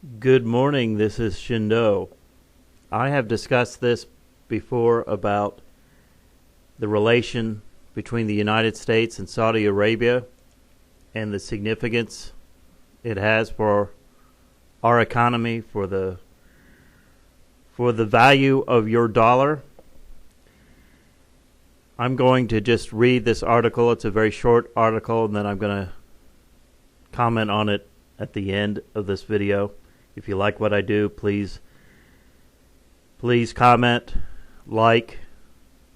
Good morning, this is Shindo. I have discussed this before about the relation between the United States and Saudi Arabia and the significance it has for our economy, for the value of your dollar. I'm going to just read this article. It's a very short article, and then I'm going to comment on it at the end of this video. If you like what I do, please comment, like,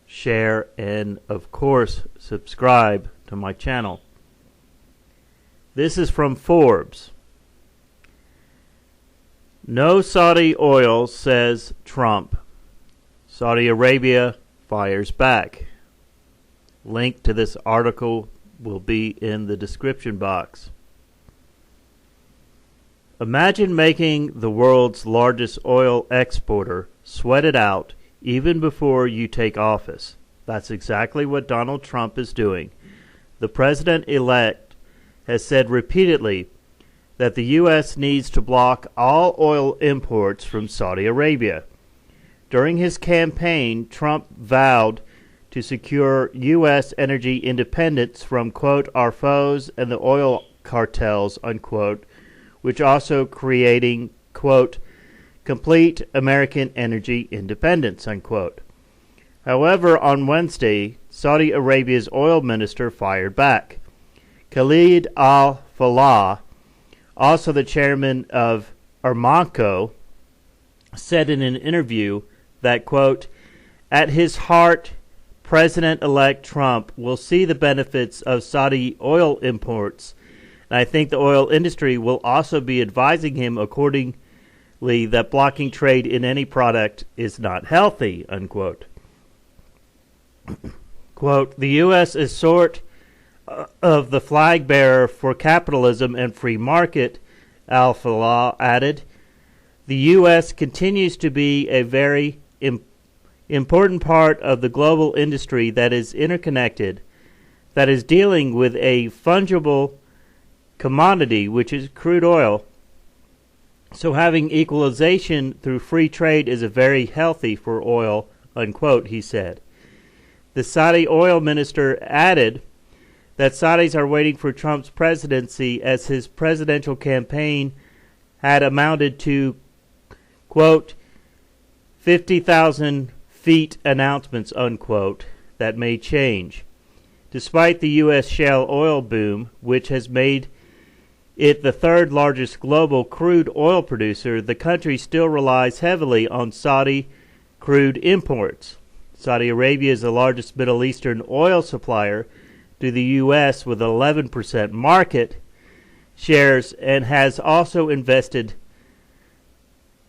share, and of course, subscribe to my channel. This is from Forbes. No Saudi oil, says Trump. Saudi Arabia fires back. Link to this article will be in the description box. Imagine making the world's largest oil exporter sweat it out even before you take office. That's exactly what Donald Trump is doing. The president-elect has said repeatedly that the U.S. needs to block all oil imports from Saudi Arabia. During his campaign, Trump vowed to secure U.S. energy independence from, quote, our foes and the oil cartels, unquote, which also creating, quote, complete American energy independence, unquote. However, on Wednesday, Saudi Arabia's oil minister fired back. Khalid al-Faleh, also the chairman of Aramco, said in an interview that, quote, at his heart, President-elect Trump will see the benefits of Saudi oil imports. And I think the oil industry will also be advising him accordingly that blocking trade in any product is not healthy, unquote. Quote, the U.S. is sort of the flag bearer for capitalism and free market, al-Faleh added. The U.S. continues to be a very important part of the global industry that is interconnected, that is dealing with a fungible commodity, which is crude oil. So having equalization through free trade is a very healthy for oil, unquote, he said. The Saudi oil minister added that Saudis are waiting for Trump's presidency as his presidential campaign had amounted to, quote, 50,000 feet announcements, unquote, that may change. Despite the U.S. shale oil boom, which has made it the third largest global crude oil producer, the country still relies heavily on Saudi crude imports. Saudi Arabia is the largest Middle Eastern oil supplier to the U.S. with 11% market shares and has also invested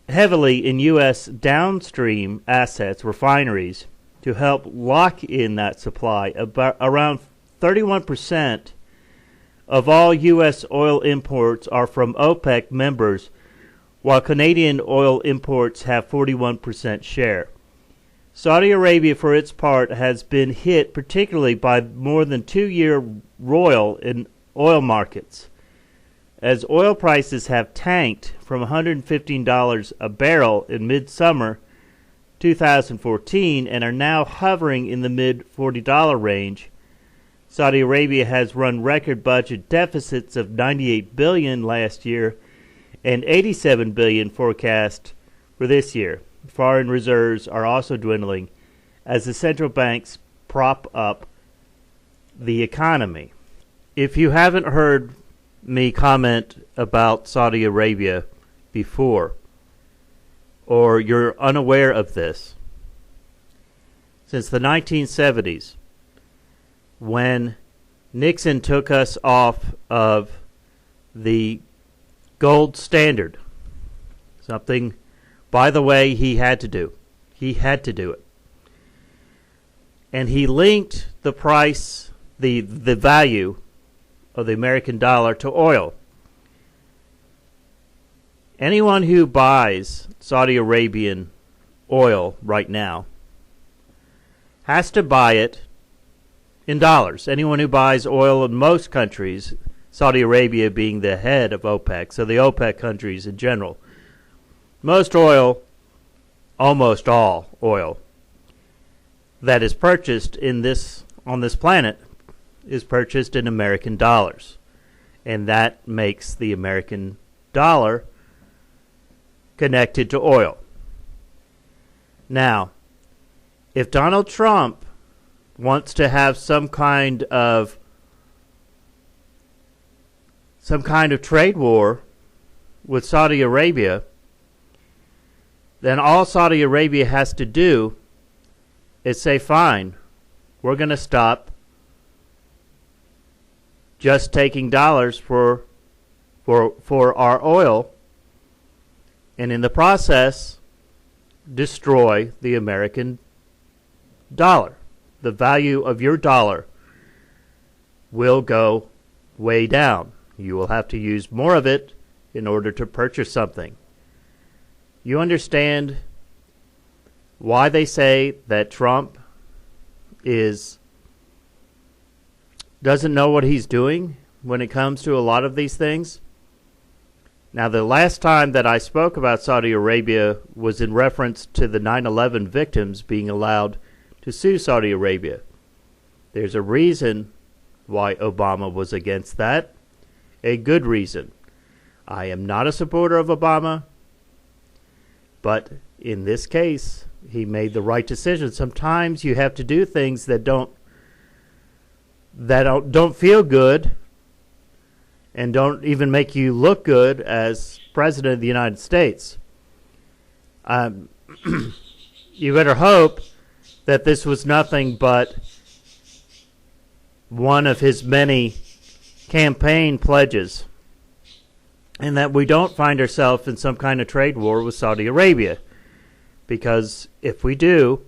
heavily in U.S. downstream assets, refineries, to help lock in that supply. Around 31% of all U.S. oil imports are from OPEC members, while Canadian oil imports have 41% share. Saudi Arabia, for its part, has been hit particularly by more than 2-year roil in oil markets, as oil prices have tanked from $115 a barrel in mid-summer 2014 and are now hovering in the mid-$40 range. Saudi Arabia has run record budget deficits of $98 billion last year and $87 billion forecast for this year. Foreign reserves are also dwindling as the central banks prop up the economy. If you haven't heard me comment about Saudi Arabia before, or you're unaware of this, since the 1970s, when Nixon took us off of the gold standard, something, by the way, he had to do. He had to do it. And he linked the price, the value of the American dollar to oil. Anyone who buys Saudi Arabian oil right now has to buy it in dollars. Anyone who buys oil in most countries, Saudi Arabia being the head of OPEC, so the OPEC countries in general, most oil, almost all oil that is purchased on this planet is purchased in American dollars. And that makes the American dollar connected to oil. Now, if Donald Trump wants to have some kind of trade war with Saudi Arabia, then all Saudi Arabia has to do is say, fine, we're going to stop just taking dollars for our oil, and in the process destroy the American dollar. The value of your dollar will go way down. You will have to use more of it in order to purchase something. You understand why they say that Trump doesn't know what he's doing when it comes to a lot of these things? Now, the last time that I spoke about Saudi Arabia was in reference to the 9/11 victims being allowed to sue Saudi Arabia. There's a reason why Obama was against that, a good reason. I am not a supporter of Obama, but in this case, he made the right decision. Sometimes you have to do things that don't feel good and don't even make you look good as President of the United States. You better hope that this was nothing but one of his many campaign pledges, and that we don't find ourselves in some kind of trade war with Saudi Arabia. Because if we do,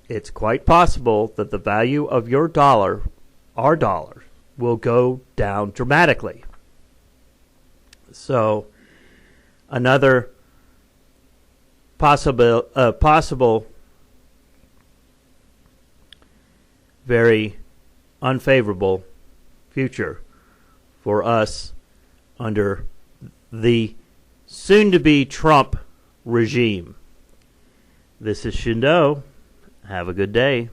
it's quite possible that the value of your dollar, our dollar, will go down dramatically. So, another possible very unfavorable future for us under the soon-to-be Trump regime. This is Shindo. Have a good day.